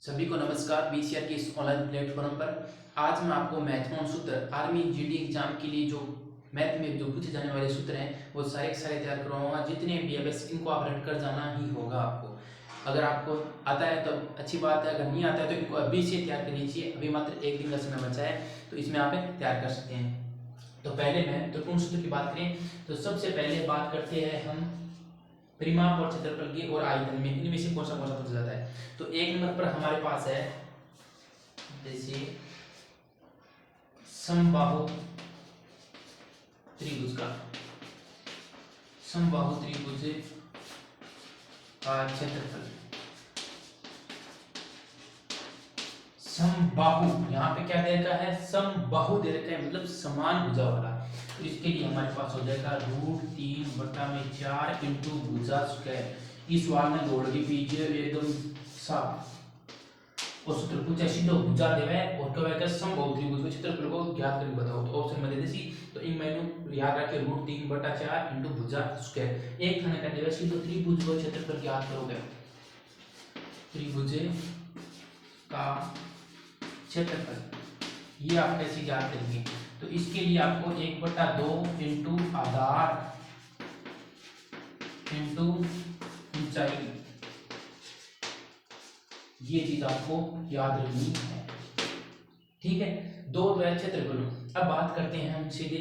सभी को नमस्कार। बीसीआर के इस ऑनलाइन प्लेटफॉर्म पर आज मैं आपको महत्वपूर्ण सूत्र आर्मी जीडी एग्जाम के लिए जो मैथ में जो पूछे जाने वाले सूत्र हैं वो सारे के सारे तैयार करवाऊंगा। जितने भी है बस इनको आप रट कर जाना ही होगा आपको। अगर आपको आता है तो अच्छी बात है, अगर नहीं आता है तो इनको अभी से तैयार कर लीजिए। अभी मात्र एक दिन का समय बचा है तो इसमें आप तैयार कर सकते हैं। तो पहले महत्वपूर्ण सूत्र की बात करें तो सबसे पहले बात करते हैं हम परिमाप और क्षेत्रफल की और आयतन में, इनमें से कौन सा पूछा जाता है। तो एक नंबर पर हमारे पास है जैसे समबाहु त्रिभुज का क्षेत्रफल। समबाहु यहाँ पे क्या दे रखा है, समबाहु दे रखा है मतलब समान भुजा वाला। तो इसके लिए हमारे पास हो जाएगा √3/4 इंटू भुजा स्क्वायर। इस वार में दौड़ के पीछे एकदम साफ और सूत्र पूछा सीधो भुजा देवे और कहे समबाहु त्रिभुज के क्षेत्रफल को ज्ञात करके बताओ। तो ऑप्शन में दे देसी तो इन मैंने याद रखे √3/4 इंटू भुजा स्क्वायर। एक थाने का देवे सीधो त्रिभुज का क्षेत्रफल ज्ञात करोगे। त्रिभुज का क्षेत्रफल ये आप कैसे ज्ञात करेंगे, तो इसके लिए आपको 1/2 इंटू आधार इंटू ऊंचाई, ये चीज आपको याद रखनी है। ठीक है, दो तो है क्षेत्रफल। अब बात करते हैं हम सीधे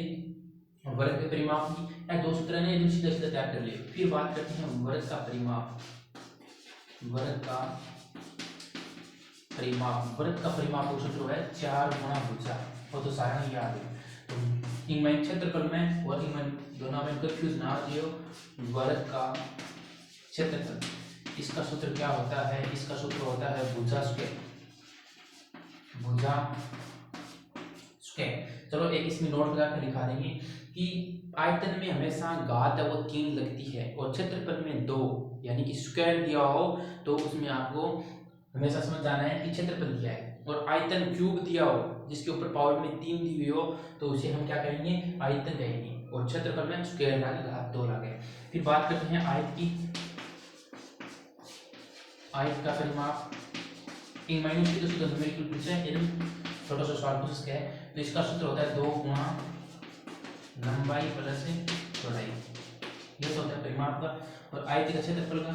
वर्ग के परिमाप की। दो सूत्र ने जो सीधा सीधा तैयार कर लिए। फिर बात करते हैं वर्ग का परिमाप। वर्ग का परिमाप का सूत्र है 4 गुणा भुजा। वो तो सारा नहीं याद है। तो इनमें क्षेत्रफल में और इनमें दोनों में कंफ्यूज ना हो। वर्ग का क्षेत्रफल, इसका सूत्र क्या होता है, इसका सूत्र होता है भुजा स्क्वायर। चलो एक इसमें नोट लगा कर लिखा देंगे कि आयतन में हमेशा घात है वो 3 लगती है और क्षेत्रफल में 2, यानी कि स्क्वायर दिया हो तो उसमें आपको हमेशा समझ जाना है कि क्षेत्रफल क्या है। और आयतन क्यूब दिया हो जिसके ऊपर पावर में 3 दी हुई हो तो उसे हम क्या कहेंगे, आयतन कहेंगे। और क्षेत्रफल में स्क्वायर लगा घात 2 लगे। फिर बात करते हैं आयत की। आयत का परिमाप इन माइनस की तो सूत्र न्यूमेरिकल पूछे एकदम छोटा सा सवाल पूछ सके है। तो इसका सूत्र होता है 2 गुणा लंबाई प्लस चौड़ाई। ये तो होता है परिमाप का। और आयत का क्षेत्रफल का,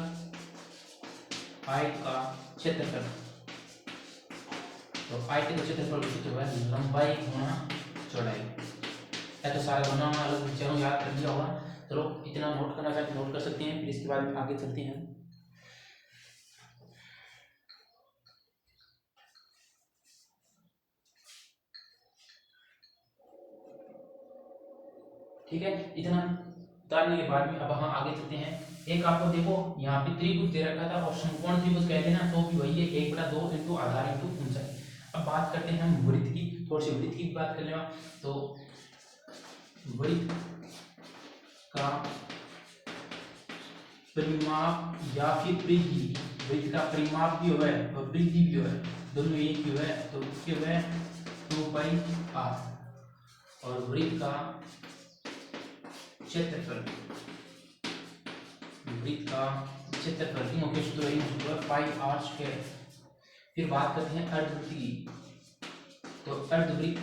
आयत का क्षेत्रफल, तो आयत का क्षेत्रफल का सूत्र है लंबाई गुणा चौड़ाई। है तो सारे बना अलग चलो याद कर लिया होगा। चलो इतना नोट करना चाहे नोट कर सकते हैं। फिर इसके बाद आगे चलते हैं। ठीक है, इतना उतारने के बाद में अब हम आगे चलते हैं। एक आपको देखो यहाँ पे त्रिभुज दे रखा था और समकोण त्रिभुज कह देना तो भी वही है 1/2 इंटू आधार इंटू ऊंचाई। अब बात करते हैं हम वृत्त की। थोड़ी सी वृत्त की बात कर लेना। तो वृत्त का परिमाप या फिर परिधि, वृत्त का परिमाप भी हो है और परिधि भी हो है, दोनों एक ही है। तो उसके हुए 2πr और वृत्त का क्षेत्रफल, वृत्त का क्षेत्रफल तीनों के सूत्र पाई आर स्क्वायर। फिर बात करते हैं अर्धवृत्त की। तो अर्धवृत्त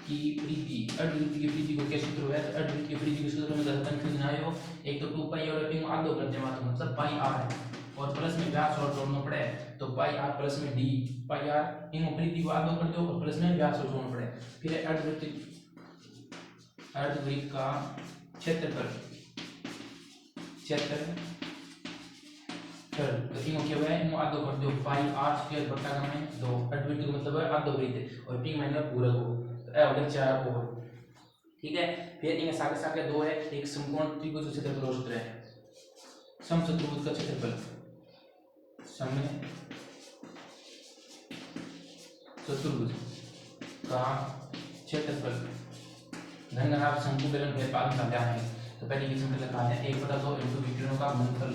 की परिधि को क्या सूत्र है, तो अर्धवृत्त की परिधि के सूत्र में ज्यादा कंफ्यूजन ना हो। एक तो 2π और एक आधो कर देना तो मतलब पाई आर है और प्लस में व्यास और जोड़ना पड़े तो पाई आर प्लस में डी पाई आर, इन परिधि को आधो कर दो और प्लस में व्यास और जोड़ना पड़े। फिर अर्धवृत्त का क्षेत्रफल तो तीनों क्या हुआ है, इन आधो कर दो पाई आर स्क्वायर बटा में 2। अर्धवृत्त का मतलब है अर्धवृत्त और पी माइनस पूरा को तो ए हो गया 4 और। ठीक है, फिर इनके साथ साथ 2 है। एक समकोण त्रिभुज का क्षेत्रफल सूत्र है समचतुर्भुज का क्षेत्रफल, चतुर्भुज का क्षेत्रफल घनघनाभ शंकु बेलन भेद पालन करते हैं। तो पहले ये समीकरण लगाते हैं 1/2 इंटू विकिरणों का गुणनफल।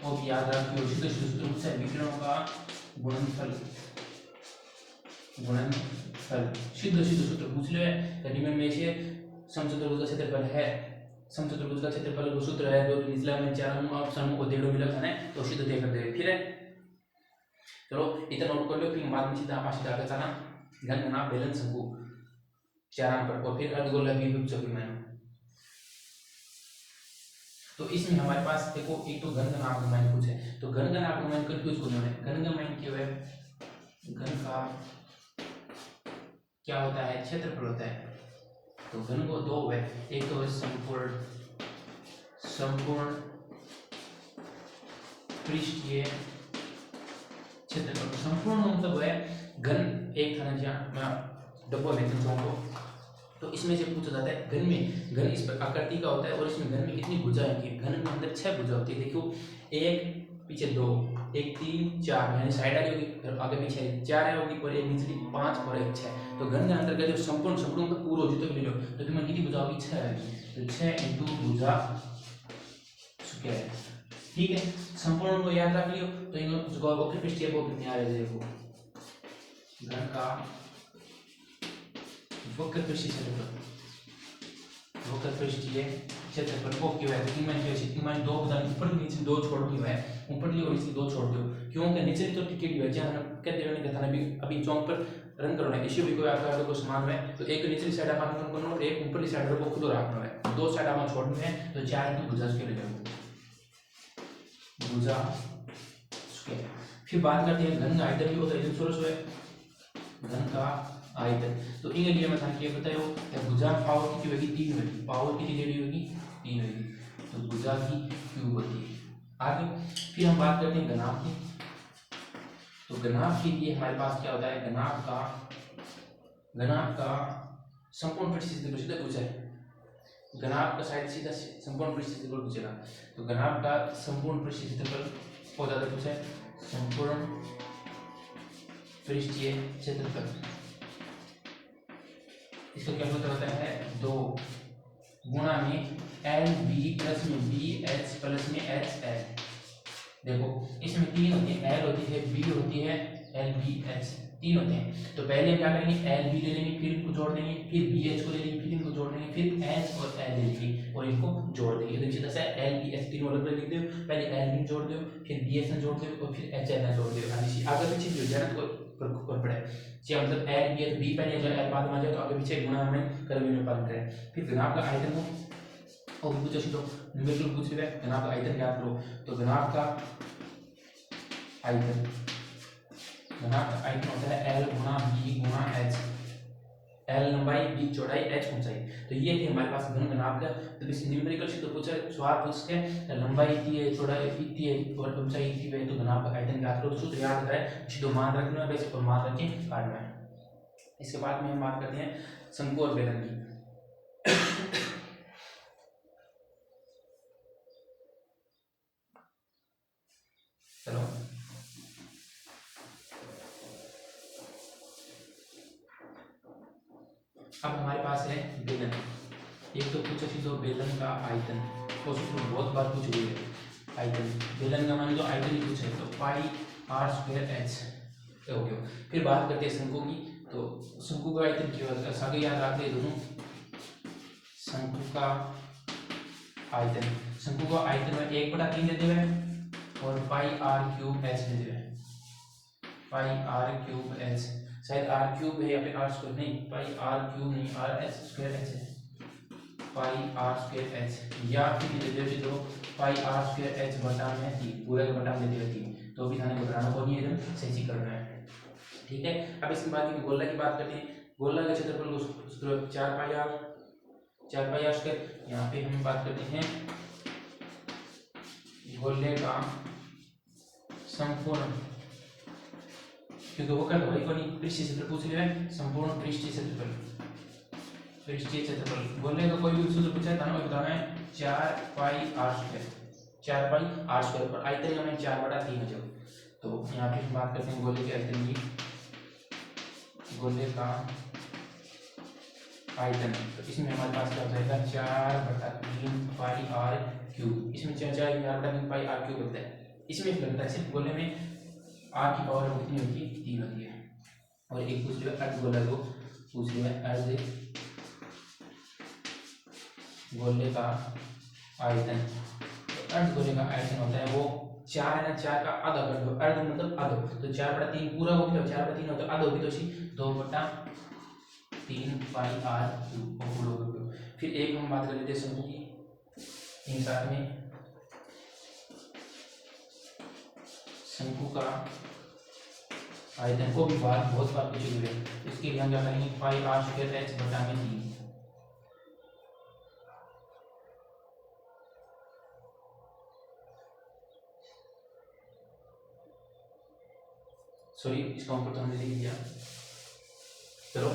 वो भी याद रखिए सीधे सूत्र से विकिरणों का गुणनफल सीधे सूत्र पूछ ले। निम्न में से समचतुर्भुज का क्षेत्रफल है समचतुर्भुज का क्षेत्रफल वो सूत्र है जो निचला में चार ऑप्शन को डेढ़ मिला है तो सीधे तय कर देगा। फिर है चलो इतना नोट कर लो, फिर बाद में सीधा आप सीधा आगे चलना घन घना बेलन शंकु 4 नंबर और फिर अर्धगोला द्विभुज मैंने। तो इसमें हमारे पास देखो एक तो घन घन आगमन कुछ है, तो घन घन आगमन कंफ्यूज करना है। घन घन क्या है, घन का क्या होता है, क्षेत्रफल होता है। तो घन को दो है, एक तो है संपूर्ण पृष्ठीय क्षेत्रफल। संपूर्ण मतलब है घन एक था ना जहाँ मैं डब्बा लेते हूँ तो इसमें से पूछा जाता है घन में, घन इस आकृति का होता है और इसमें घन में कितनी भुजाएं की, घन में अंदर 6 भुजा होती है। देखो एक पीछे 2 एक 3 4 यानी साइड आ होगी, फिर आगे पीछे 4 है होगी और एक निचली 5 और एक 6। तो घन के अंदर जो संपूर्ण तो पूरा जितना ले लो तो तुम्हें कितनी भुजा होगी, 6 आएगी। तो 6 इंटू भुजा क्या है, ठीक है। संपूर्ण को याद रख लियो तो इन जो वक्र पृष्ठीय वो कितने आ रहे देखो, घन का वक्र पृष्ठीय क्षेत्रफल वो क्यों है, क्योंकि मैंने दो बता ऊपर नीचे दो छोड़ दिया है, ऊपर ली और नीचे दो छोड़ दो, क्योंकि नीचे तो टिकट है जहां कहते हैं कहता है अभी चौक पर रन करना है, इसी भी कोई आपका को समान है। तो एक निचली साइड आप रन करना और एक ऊपरली साइड को खुद रखना है, दो साइड आप छोड़ने हैं। तो 4 की भुजा के ले जाओ भुजा स्क्वायर। फिर बात करते हैं घन का आयतन भी होता है, इधर सोलह है घन का आयतन। तो इनके लिए मैं थाने बतायो कि भुजा पावर कितनी होगी, 3 होगी, पावर कितनी ले ली होगी, 3 होगी। तो भुजा की क्यूब होती है। आगे फिर हम बात करते हैं घनाभ की। तो घनाभ के लिए हमारे पास क्या होता है, घनाभ का संपूर्ण पृष्ठीय क्षेत्रफल पूछा है, घनाभ का शायद सीधा संपूर्ण पृष्ठीय क्षेत्रफल पूछेगा। तो घनाभ का संपूर्ण पृष्ठीय क्षेत्रफल हो जाता है पूछा है, संपूर्ण पृष्ठीय क्षेत्रफल इसका क्या सूत्र होता है, 2 गुणा में एल बी प्लस में बी एच प्लस में एच एल। देखो इसमें 3 होती है, एल होती है, बी होती है, एल बी एच 3 होते हैं। तो पहले क्या करेंगे, एल बी ले लेंगे, फिर इनको जोड़ देंगे, फिर बी एच को ले लेंगे, फिर इनको जोड़ देंगे, फिर एच और एल ले लेंगे और इनको जोड़ देंगे। तो सीधा सा एल बी एच 3 अलग लिख दो, पहले एल बी जोड़ दो, फिर बी एच में जोड़ दो और फिर एच एल में जोड़ दो। आगे पीछे जो है ना तो पड़े मतलब एल बी है तो बी पहले जो एल बाद में आ जाए तो आगे पीछे गुणा में करने में पालन करें। फिर घनाभ का आयतन को और पूछो तो न्यूमेरिकल पूछ रहे हैं, घनाभ का आयतन ज्ञात करो। तो घनाभ का आयतन होता है एल गुणा बी गुणा एच, एल लंबाई बी चौड़ाई एच ऊंचाई। तो ये थी हमारे पास घन घनाभ का। तो इस न्यूमेरिकल से तो पूछा सवाल पूछ के लंबाई इतनी है, चौड़ाई इतनी है और ऊंचाई इतनी है, तो घनाभ का आयतन ज्ञात करो। तो सूत्र याद है, इसी दो मान रखना है वैसे और मान रख के काटना है। इसके बाद में हम बात करते हैं शंकु और बेलन की। चलो अब हमारे पास है बेलन। एक तो पूछा सीधो बेलन का आयतन, तो सूत्र बहुत बार पूछ हुई है आयतन। बेलन का मान तो आयतन ही पूछा है, तो पाई आर स्क्वायर एच हो गया। फिर बात करते हैं शंकु की। तो शंकु का आयतन क्या होता है, सागे याद रखते हैं दोनों। शंकु का आयतन, शंकु का आयतन में 1/3 देते हुए और पाई आर क्यूब एच देते हुए, पाई आर क्यूब एच, शायद आर क्यूब है या फिर आर स्क्वायर, नहीं पाई आर क्यूब नहीं, आर एच स्क्वायर एच है, पाई आर स्क्वायर एच। या फिर जो पाई आर स्क्वायर एच बटा में 3 पूरे का बटा में देते हुए 3, तो भी थाने घबराना को नहीं है, एकदम सही करना है, ठीक है। अब इसके बाद गोला की बात करते हैं। गोला का क्षेत्रफल को 4 पाई आर स्क्वायर। यहाँ पे हम बात करते हैं गोले का संपूर्ण, क्योंकि वो कर भाई कोई पृष्ठीय क्षेत्रफल पूछ रहे हैं, संपूर्ण पृष्ठीय क्षेत्रफल गोले का कोई भी सूत्र पूछा था ना, वो बताना है 4 pi r square, 4 pi r square पर आयतन का मैं 4/3 हो जाओ। तो यहाँ पे हम बात करते हैं गोले के आयतन की। गोले का आयतन, तो इसमें हमारे पास क्या हो जाएगा 4/3 पाई आर क्यूब। इसमें 4/3 पाई आर क्यूब होता है। इसमें लगता है सिर्फ गोले में आर की पावर कितनी होती है, 3 होती है। और एक पूछ रहे अर्ध गोला को पूछ रहे हैं अर्ध गोले का आयतन, तो अर्ध गोले का आयतन होता है वो 4 है ना, 4 का आधा कर दो, अर्ध मतलब आधो, तो 4/3 पूरा होगी तो 4/3 होता है, आधा होगी तो 2/3 पाई आर क्यूब। फिर एक हम बात कर लेते हैं शंकु की, इन साथ में शंकु का आयतन को भी बात बहुत बार पूछी हुई है, इसके लिए हम क्या करेंगे, पाई आर स्क्वायर एच बटा में 3। सॉरी, इसका ऊपर तो हमने लिख दिया, चलो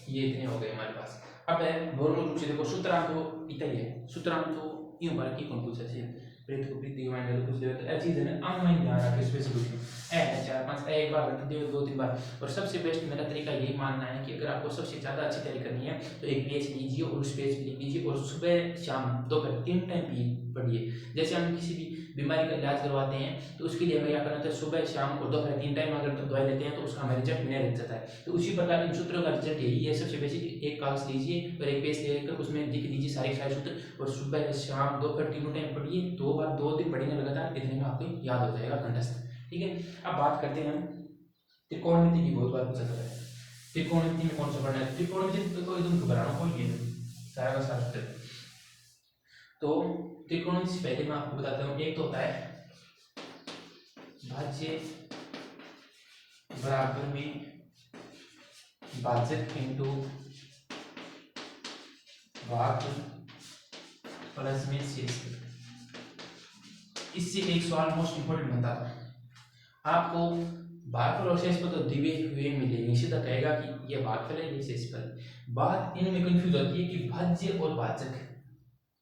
ये इतने हो गए हमारे पास। अब नॉर्मल रूप से देखो सूत्रांक तो इतना ही है, सूत्रांक तो यूं बार की कौन पूछा चाहिए, प्रीत को प्रीति मान ले कुछ दे तो ऐसी चीज है ना, ऑनलाइन ध्यान रख स्पेशल कुछ ए 4 5 एक बार दे 2 3 बार। और सबसे बेस्ट मेरा तरीका यही मानना है कि अगर आपको सबसे ज़्यादा अच्छी तैयारी करनी है तो एक पेज लीजिए और उस पेज पे लिख लीजिए और सुबह शाम दोपहर 3 टाइम पढ़िए। जैसे हम किसी भी बीमारी का इलाज करवाते हैं तो उसके लिए हमें क्या करना होता है, सुबह शाम और दोपहर 3 टाइम अगर दवाई लेते हैं तो उसका हमें रिजल्ट मिलने लग जाता है। तो उसी प्रकार इन सूत्रों का रिजल्ट यही है। सबसे बेसिक एक कागज लीजिए और एक पेज लेकर उसमें लिख दीजिए सारे सूत्र और सुबह शाम दोपहर 3 टाइम पढ़िए, 2 बार 2 दिन पढ़ेंगे लगातार, इतने में आपको याद हो जाएगा कंठस्थ। ठीक है, अब बात करते हैं त्रिकोणमिति की, बहुत बार पूछा जाता है त्रिकोणमिति में कौन सा पढ़ना है। त्रिकोणमिति तो एकदम घबराना कोई ये सारा का सारा सूत्र। तो त्रिकोणमिति से पहले मैं आपको बताता हूँ, एक तो होता है भाज्य बराबर में भाजक इंटू भाग प्लस में शेष। इससे एक सवाल मोस्ट इंपोर्टेंट बनता था, आपको भागफल और शेषफल तो दिए हुए मिलेंगे, सीधा कहेगा कि ये भागफल है ये शेषफल। बात इनमें कंफ्यूज होती है कि भाज्य और भाजक,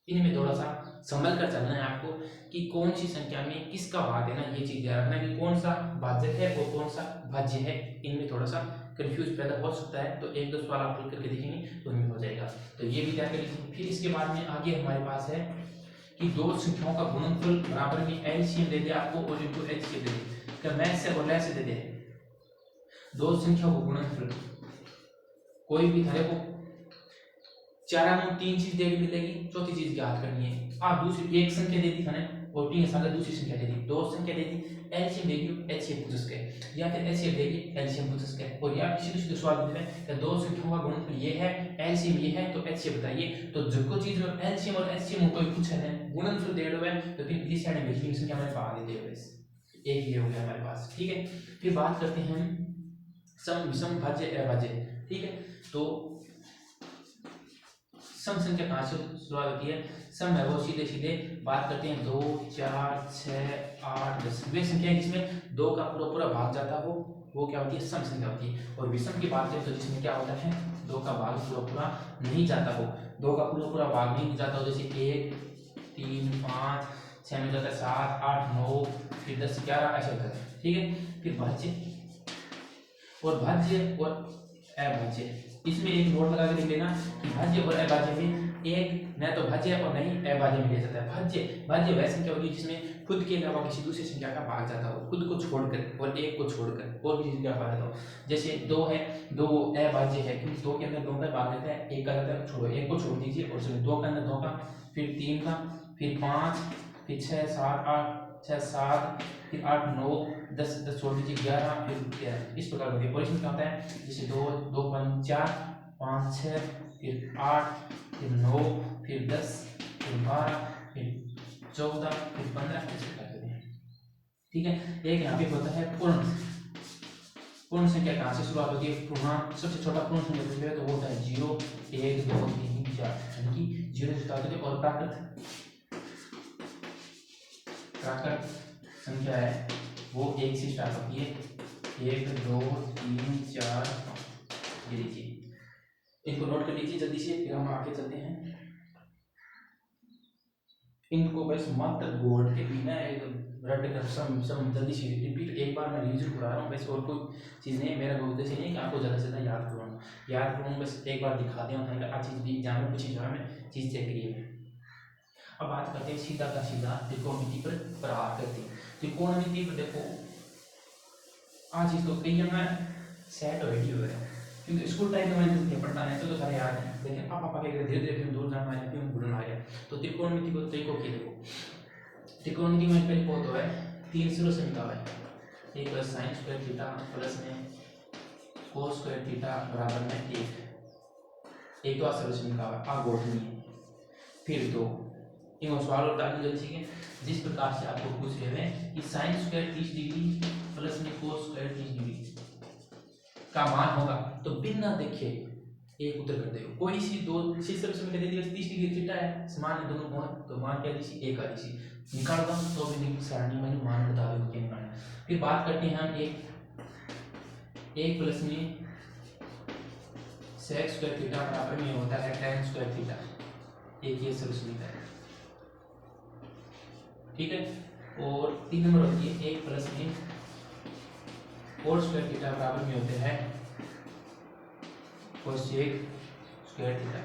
इनमें थोड़ा सा संभल कर चलना है आपको कि कौन सी संख्या में किसका भाग है ना, ये चीज ध्यान रखना कि कौन सा भाजक है और कौन सा भाज्य है। इनमें थोड़ा सा कंफ्यूज पैदा हो सकता है, तो एक दो सवाल आप हल करके देखेंगे तो इनमें हो जाएगा, तो ये भी ध्यान रखिए। फिर इसके बाद में आगे हमारे पास है कि दो संख्याओं का गुणनफल बराबर में एलसीएम दे दे आपको और इनटू एचसीएफ दे दे, क्या मैथ से और लैस से दे दे दो संख्याओं को गुणनफल कोई भी था, देखो 4 में 3 चीज देगी मिलेगी, चौथी चीज याद करनी है। आप दूसरी एक संख्या दे दी खाने और 3 साथ दूसरी संख्या दे दी, दो संख्या दे दी, एलसीएम देगी एचसीएफ पूछ के, या फिर एचसीएफ देगी एलसीएम पूछ के, और या किसी दूसरे सवाल में है दो संख्याओं का गुणनफल ये है, एलसीएम ये है, तो एचसीएफ बताइए। तो जो चीज में एलसीएम और एचसीएम कोई पूछा है, गुणनफल दे दो है, तो फिर इस साइड में भेजनी संख्या हमें भाग दे दो, बस एक ये हो गया हमारे पास। ठीक है, फिर बात करते हैं सम विषम भाज्य अभाज्य। ठीक है, तो सम संख्या कहाँ से शुरुआत होती है, सम है वो सीधे सीधे बात करते हैं 2 4 6 8 10 वे संख्या जिसमें 2 का पूरा पूरा भाग जाता हो वो क्या होती है, सम संख्या होती है। और विषम की बात करें तो जिसमें क्या होता है, 2 का भाग पूरा पूरा नहीं जाता हो, 2 का पूरा पूरा भाग नहीं जाता हो, जैसे 1 3 5 6 में जाता है 7 8 9 फिर 10 11 ऐसे होता है। ठीक है, फिर भाज्य और अभाज्य, इसमें एक नोट लगा के लिख लेना कि भाज्य और अभाज्य में एक न तो भाज्य और नहीं अभाज्य में लिया जाता है। भाज्य वह संख्या होगी जिसमें खुद के अलावा किसी दूसरी संख्या का भाग जाता हो, खुद को छोड़कर और एक को छोड़कर और किसी संख्या का भाग जाता हो। जैसे 2 है, 2 अभाज्य है क्योंकि 2 के अंदर 2 का भाग रहता है, एक का रहता है छोड़ो, एक को छोड़ दीजिए और चलो 2 का अंदर 2 का, फिर 3 का, फिर 5, फिर 6 7 8 6 7 फिर 8 9 10 10 छोड़ दीजिए 11 फिर 13, इस प्रकार होती है। और इसमें क्या होता है, जैसे 2 2 5 4 5 6 फिर 8 फिर 9 फिर 10 फिर 12 फिर 14 फिर 15 इस प्रकार होते हैं। ठीक है, एक यहाँ पे होता है पूर्ण संख्या कहाँ से शुरुआत होती है, पूर्णांक सबसे छोटा पूर्ण संख्या है तो वो होता है 0 1 2 3 4, यानी कि 0 से स्टार्ट होती है। और प्राकृत संख्या है वो 1 से स्टार्ट होती है, 1 2 3 4 5, ये देखिए इनको नोट कर लीजिए जल्दी से, फिर हम आगे चलते हैं। इनको बस मात्र बोर्ड के बिना रट कर सम जल्दी से रिपीट, एक बार मैं रिविजन करा रहा हूँ बस, और कोई चीज़ नहीं है। मेरा उद्देश्य नहीं है कि आपको ज़्यादा से ज़्यादा याद करूँ, बस एक बार दिखा दें उन्होंने आज चीज़ भी एग्जाम में पूछी जाए मैं चीज़ चेक करिए। अब बात करते हैं सीधा का सीधा त्रिकोणमिति पर प्रहार करते हैं। त्रिकोणमिति पर देखो आज चीज़ तो कई जगह सेट हो रही है, क्योंकि स्कूल टाइम में मैंने पढ़ना है तो सारे याद है। लेकिन आप धीरे धीरे फिर दूर जाना है फिर भूलना है। तो त्रिकोणमिति को तरीकों की देखो, त्रिकोणमिति में पहले बहुत है 3 सिरों से मिला हुआ है, एक plus sine square theta plus में कोस स्क्वायर थीटा बराबर में एक तो सिरों से मिला हुआ है आ गोठनी है। फिर तो इन सवाल और दाखिल जल्दी सीखें। जिस प्रकार से आपको पूछ रहे हैं कि साइन स्क्वायर 30 डिग्री प्लस में कोस स्क्वायर 30 डिग्री का मान होगा, तो बिना देखे एक उत्तर कर दे। कोई सी दो सिस्टम से मैंने दे दिया 30 डिग्री थीटा है, समान है दोनों कोण, तो मान क्या दी एक आ दी निकाल दो तो भी सारणी में मान बता दो क्या निकालना। फिर बात करते हैं हम एक प्लस में sec स्क्वायर थीटा बराबर में होता है tan स्क्वायर थीटा, एक ये सॉल्यूशन है, ठीक है। और 3 नंबर होती है एक प्लस में cos स्क्वायर थीटा बराबर में होते हैं cosec स्क्वायर थीटा।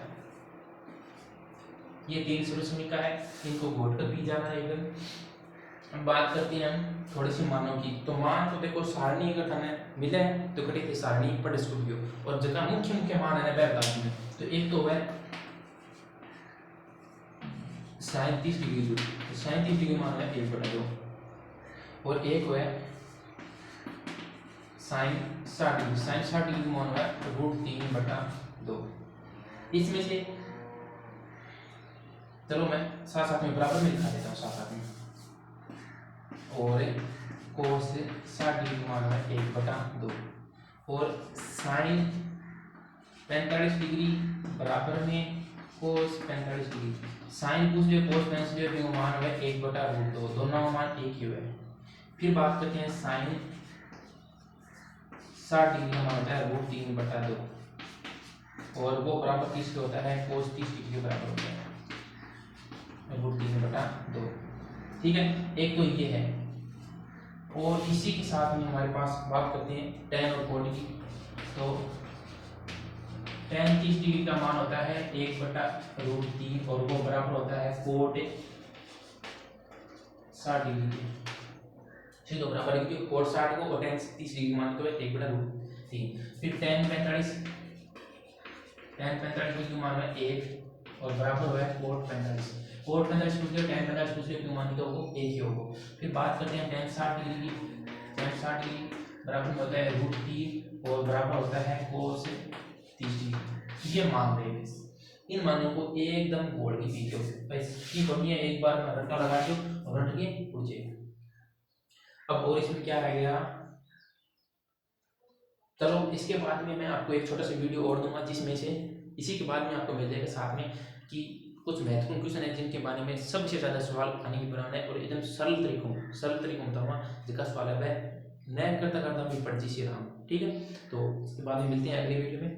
ये 3 सॉल्यूशन का है, इनको घोट कर भी जाना है एकदम। अब बात करते हैं हम थोड़े से मानों की। तो मान तो देखो सारणी अगर हमें मिले तो कटे थे सारणी पर डिस्ट्रीब्यूट और जगह मुख्य मुख्य मान है वह बता दें। तो एक तो है sin 30 डिग्री जो sin 30 डिग्री मान है 1/2 और एक है sin 60 डिग्री मान है √3/2। इसमें से चलो मैं साथ साथ में बराबर में लिखा देता हूँ साथ साथ में। और cos 60 डिग्री मान है 1/2 और sin 45 डिग्री बराबर में cos 45 डिग्री। sin पूछ लियो cos 45 डिग्री का मान है 1/√2, दोनों का मान एक ही है। फिर बात करते हैं sin 60 डिग्री का मान होता है √3/2 और वो बराबर किसके होता है cos 30 डिग्री के बराबर होता है √3/2, ठीक है। एक तो ये है और इसी के साथ में हमारे पास बात करते हैं tan और cot की। तो tan 30 डिग्री का मान होता है 1/√3 और वो बराबर होता है cot 60 डिग्री के, ठीक है। बराबर है क्योंकि cot 60 को और tan 30 डिग्री मान तो 1/√3। फिर tan 45 डिग्री का मान है 1 और बराबर है cot 45 पूछ लिया tan 45 पूछ लिया क्यों मान तो वो एक ही होगा। फिर बात करते हैं tan 60 डिग्री की। tan 60 डिग्री बराबर में होता है √3 और बराबर होता है cos 30 डिग्री। ये मान रहे हैं, इन मानों को एकदम घोल के पी लो, बस की करनी है एक बार में रट्टा लगा दो और रट के उड़ जाएगा। अब और इसमें क्या रह गया, चलो इसके बाद में मैं आपको एक छोटा सा वीडियो और दूंगा जिसमें से इसी के बाद में आपको मिल जाएगा साथ में कि कुछ महत्वपूर्ण क्वेश्चन है जिनके बारे में सबसे ज्यादा सवाल आने की बनाना है और एकदम सरल तरीकों बताऊंगा जिसका सवाल है वह नया करता भी पढ़ जी राम, ठीक है। तो इसके बाद में मिलते हैं अगले वीडियो में।